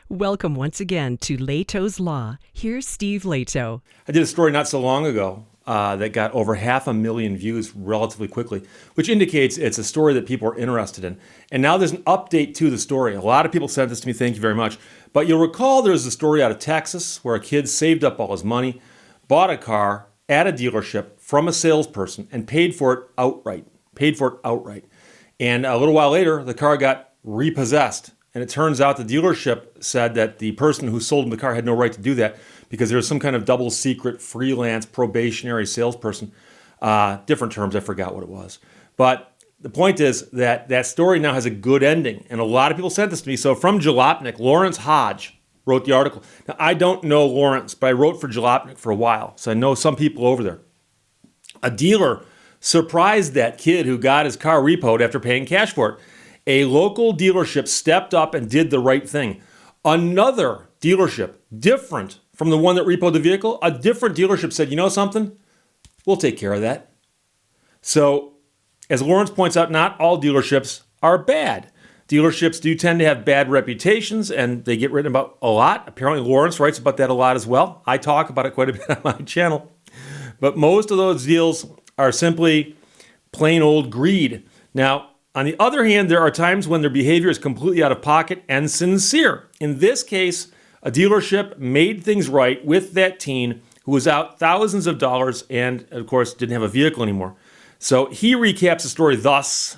Welcome once again to Lehto's Law. Here's Steve Lehto. I did a story not so long ago that got over 500,000 views relatively quickly, which indicates it's a story that people are interested in. And now there's an update to the story. A lot of people sent this to me, thank you very much. But you'll recall there's a story out of Texas where a kid saved up all his money, bought a car at a dealership from a salesperson, and paid for it outright. And a little while later, the car got repossessed. And it turns out the dealership said that the person who sold him the car had no right to do that because there was some kind of double secret freelance probationary salesperson. Different terms, I forgot what it was. But the point is that that story now has a good ending. And a lot of people sent this to me. So from Jalopnik, Lawrence Hodge wrote the article. Now, I don't know Lawrence, but I wrote for Jalopnik for a while. So I know some people over there. A dealer surprised that kid who got his car repoed after paying cash for it. A local dealership stepped up and did the right thing. Another dealership, different from the one that repoed the vehicle, a different dealership said, you know something? We'll take care of that. So, as Lawrence points out, not all dealerships are bad. Dealerships do tend to have bad reputations, and they get written about a lot. Apparently, Lawrence writes about that a lot as well. I talk about it quite a bit on my channel. But most of those deals are simply plain old greed. Now, on the other hand, there are times when their behavior is completely out of pocket and sincere. In this case, a dealership made things right with that teen who was out thousands of dollars and, of course, didn't have a vehicle anymore. So he recaps the story thus.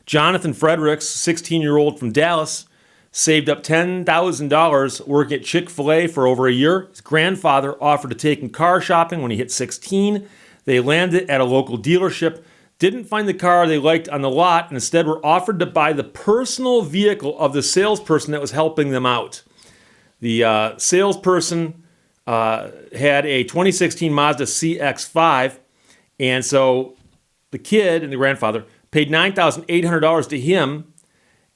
Jonathan Fredericks, 16-year-old from Dallas, saved up $10,000 working at Chick-fil-A for over a year. His grandfather offered to take him car shopping when he hit 16. They landed at a local dealership, didn't find the car they liked on the lot, and instead were offered to buy the personal vehicle of the salesperson that was helping them out. The salesperson had a 2016 Mazda CX-5, and so the kid and the grandfather paid $9,800 to him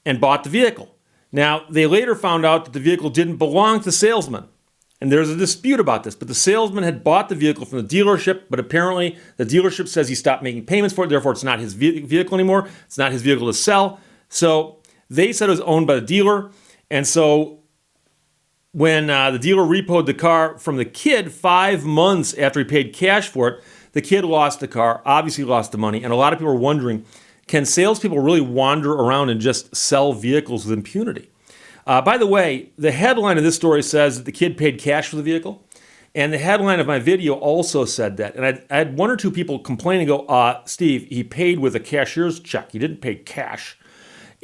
and bought the vehicle. Now, they later found out that the vehicle didn't belong to the salesman. And there's a dispute about this, but the salesman had bought the vehicle from the dealership, but apparently the dealership says he stopped making payments for it, therefore it's not his vehicle anymore. It's not his vehicle to sell. So they said it was owned by the dealer. And so when the dealer repoed the car from the kid 5 months after he paid cash for it, the kid lost the car, obviously lost the money, and a lot of people are wondering, can salespeople really wander around and just sell vehicles with impunity? By the way, the headline of this story says that the kid paid cash for the vehicle. And the headline of my video also said that. And I had one or two people complain and go, Steve, he paid with a cashier's check. He didn't pay cash.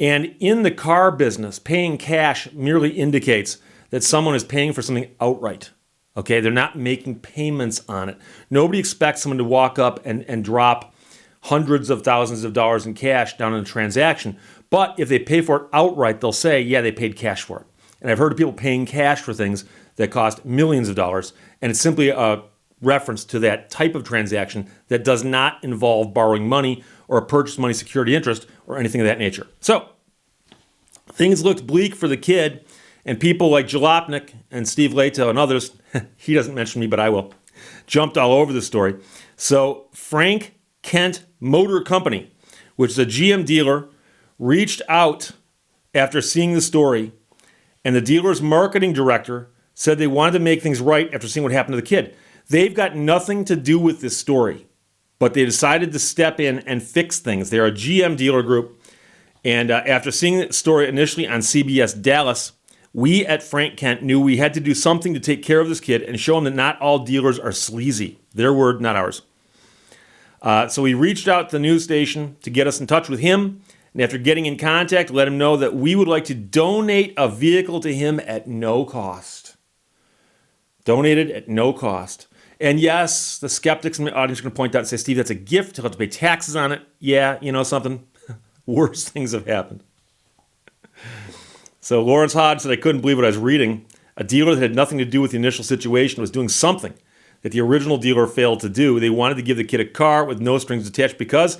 And in the car business, paying cash merely indicates that someone is paying for something outright. Okay, they're not making payments on it. Nobody expects someone to walk up and drop hundreds of thousands of dollars in cash down in a transaction. But if they pay for it outright, they'll say, yeah, they paid cash for it. And I've heard of people paying cash for things that cost millions of dollars, and it's simply a reference to that type of transaction that does not involve borrowing money or a purchase money security interest or anything of that nature. So things looked bleak for the kid, and people like Jalopnik and Steve Lehto and others, he doesn't mention me, but I will, jumped all over the story. So Frank Kent Motor Company, which is a GM dealer, reached out after seeing the story, and the dealer's marketing director said they wanted to make things right after seeing what happened to the kid. They've got nothing to do with this story, but they decided to step in and fix things. They're a GM dealer group, and after seeing the story initially on CBS Dallas, we at Frank Kent knew we had to do something to take care of this kid and show him that not all dealers are sleazy. Their word, not ours. So we reached out to the news station to get us in touch with him. And after getting in contact, let him know that we would like to donate a vehicle to him at no cost. Donated at no cost. And yes, the skeptics in the audience are going to point out and say, Steve, that's a gift. He'll have to pay taxes on it. Yeah, you know something? Worse things have happened. So Lawrence Hodge said, I couldn't believe what I was reading. A dealer that had nothing to do with the initial situation was doing something that the original dealer failed to do. They wanted to give the kid a car with no strings attached because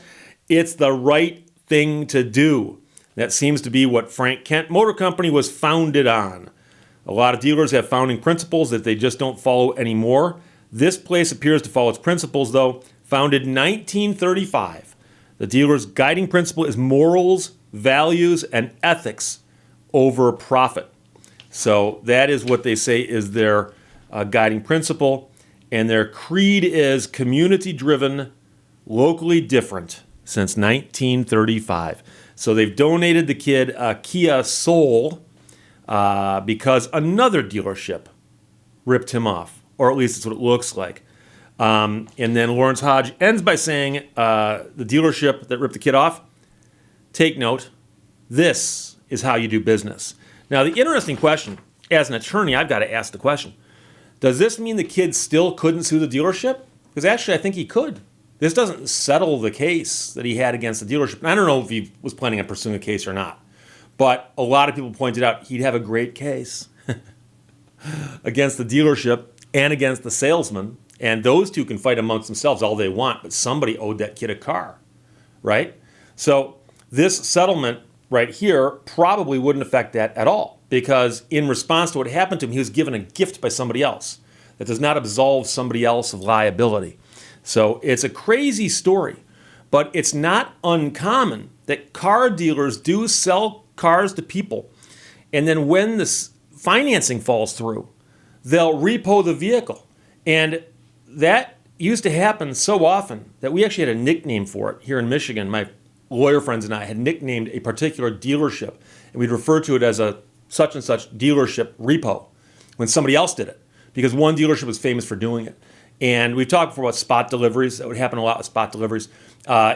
it's the right thing to do. That seems to be what Frank Kent Motor Company was founded on. A lot of dealers have founding principles that they just don't follow anymore. This place appears to follow its principles, though. Founded in 1935, the dealer's guiding principle is morals, values, and ethics over profit. So that is what they say is their guiding principle. And their creed is community-driven, locally different since 1935. So they've donated the kid a Kia Soul because another dealership ripped him off, or at least it's what it looks like. And then Lawrence Hodge ends by saying, the dealership that ripped the kid off, take note, this is how you do business. Now, the interesting question, as an attorney, I've got to ask the question, does this mean the kid still couldn't sue the dealership? Because actually, I think he could. This doesn't settle the case that he had against the dealership. And I don't know if he was planning on pursuing a case or not. But a lot of people pointed out he'd have a great case against the dealership and against the salesman. And those two can fight amongst themselves all they want, but somebody owed that kid a car, right? So this settlement right here probably wouldn't affect that at all, because in response to what happened to him, he was given a gift by somebody else. That does not absolve somebody else of liability. So it's a crazy story, but it's not uncommon that car dealers do sell cars to people, and then when the financing falls through, they'll repo the vehicle. And that used to happen so often that we actually had a nickname for it here in Michigan. My lawyer friends and I had nicknamed a particular dealership, and we'd refer to it as a such and such dealership repo when somebody else did it, because one dealership was famous for doing it. And we've talked before about spot deliveries. That would happen a lot with spot deliveries.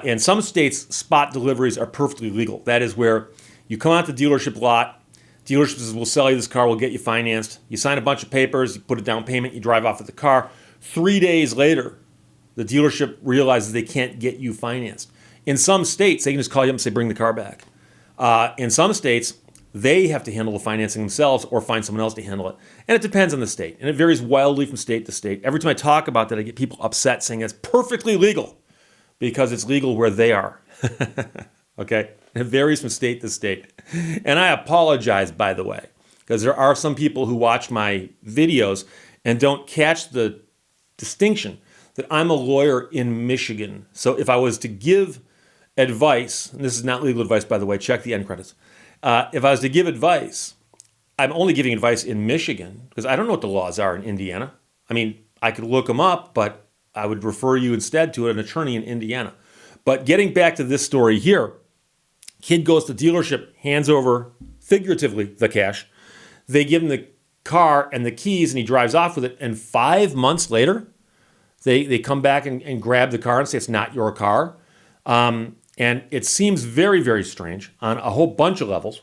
In some states, spot deliveries are perfectly legal. That is where you come out the dealership lot, dealership says, we'll sell you this car, we'll get you financed. You sign a bunch of papers, you put a down payment, you drive off with the car. 3 days later, the dealership realizes they can't get you financed. In some states, they can just call you up and say, bring the car back. In some states, they have to handle the financing themselves or find someone else to handle it. And it depends on the state. And it varies wildly from state to state. Every time I talk about that, I get people upset saying it's perfectly legal because it's legal where they are. Okay? It varies from state to state. And I apologize, by the way, because there are some people who watch my videos and don't catch the distinction that I'm a lawyer in Michigan. So if I was to give advice, and this is not legal advice, by the way, check the end credits. If I was to give advice, I'm only giving advice in Michigan because I don't know what the laws are in Indiana. I mean, I could look them up, but I would refer you instead to an attorney in Indiana. But getting back to this story here, kid goes to dealership, hands over, figuratively, the cash. They give him the car and the keys, and he drives off with it. And 5 months later, they come back and grab the car and say it's not your car. And it seems very, very strange on a whole bunch of levels,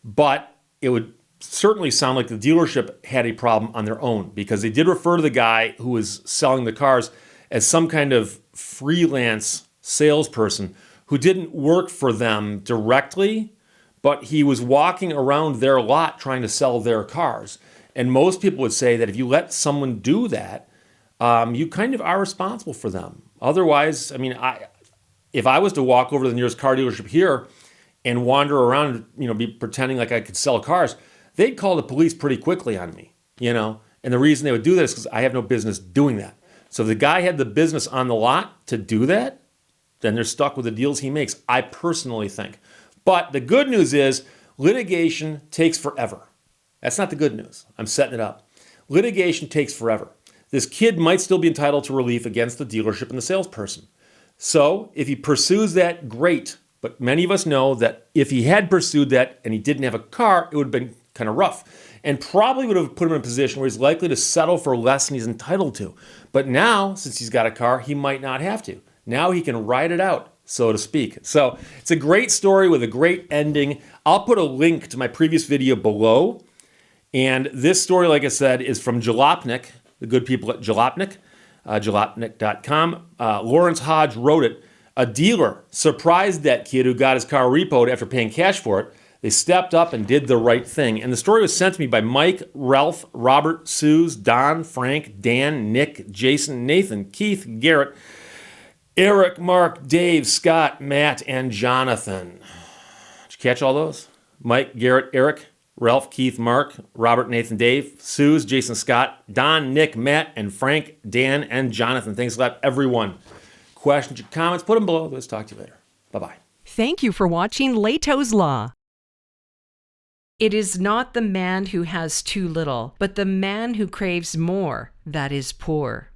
but it would certainly sound like the dealership had a problem on their own, because they did refer to the guy who was selling the cars as some kind of freelance salesperson who didn't work for them directly, but he was walking around their lot trying to sell their cars. And most people would say that if you let someone do that, you kind of are responsible for them. Otherwise, I mean, if I was to walk over to the nearest car dealership here and wander around, be pretending like I could sell cars, they'd call the police pretty quickly on me, And the reason they would do that is because I have no business doing that. So if the guy had the business on the lot to do that, then they're stuck with the deals he makes, I personally think. But the good news is litigation takes forever. That's not the good news. I'm setting it up. Litigation takes forever. This kid might still be entitled to relief against the dealership and the salesperson. So if he pursues that, great. But many of us know that if he had pursued that and he didn't have a car, it would have been kind of rough and probably would have put him in a position where he's likely to settle for less than he's entitled to. But now, since he's got a car, he might not have to. Now he can ride it out, so to speak. So it's a great story with a great ending. I'll put a link to my previous video below. And this story, like I said, is from Jalopnik, the good people at Jalopnik. Jalopnik.com. Lawrence Hodge wrote it. A dealer surprised that kid who got his car repoed after paying cash for it. They stepped up and did the right thing. And the story was sent to me by Mike, Ralph, Robert, Suze, Don, Frank, Dan, Nick, Jason, Nathan, Keith, Garrett, Eric, Mark, Dave, Scott, Matt, and Jonathan. Did you catch all those? Mike, Garrett, Eric, Ralph, Keith, Mark, Robert, Nathan, Dave, Suze, Jason, Scott, Don, Nick, Matt, and Frank, Dan, and Jonathan. Thanks a lot, everyone. Questions or comments, put them below. Let's talk to you later. Bye-bye. Thank you for watching Lehto's Law. It is not the man who has too little, but the man who craves more that is poor.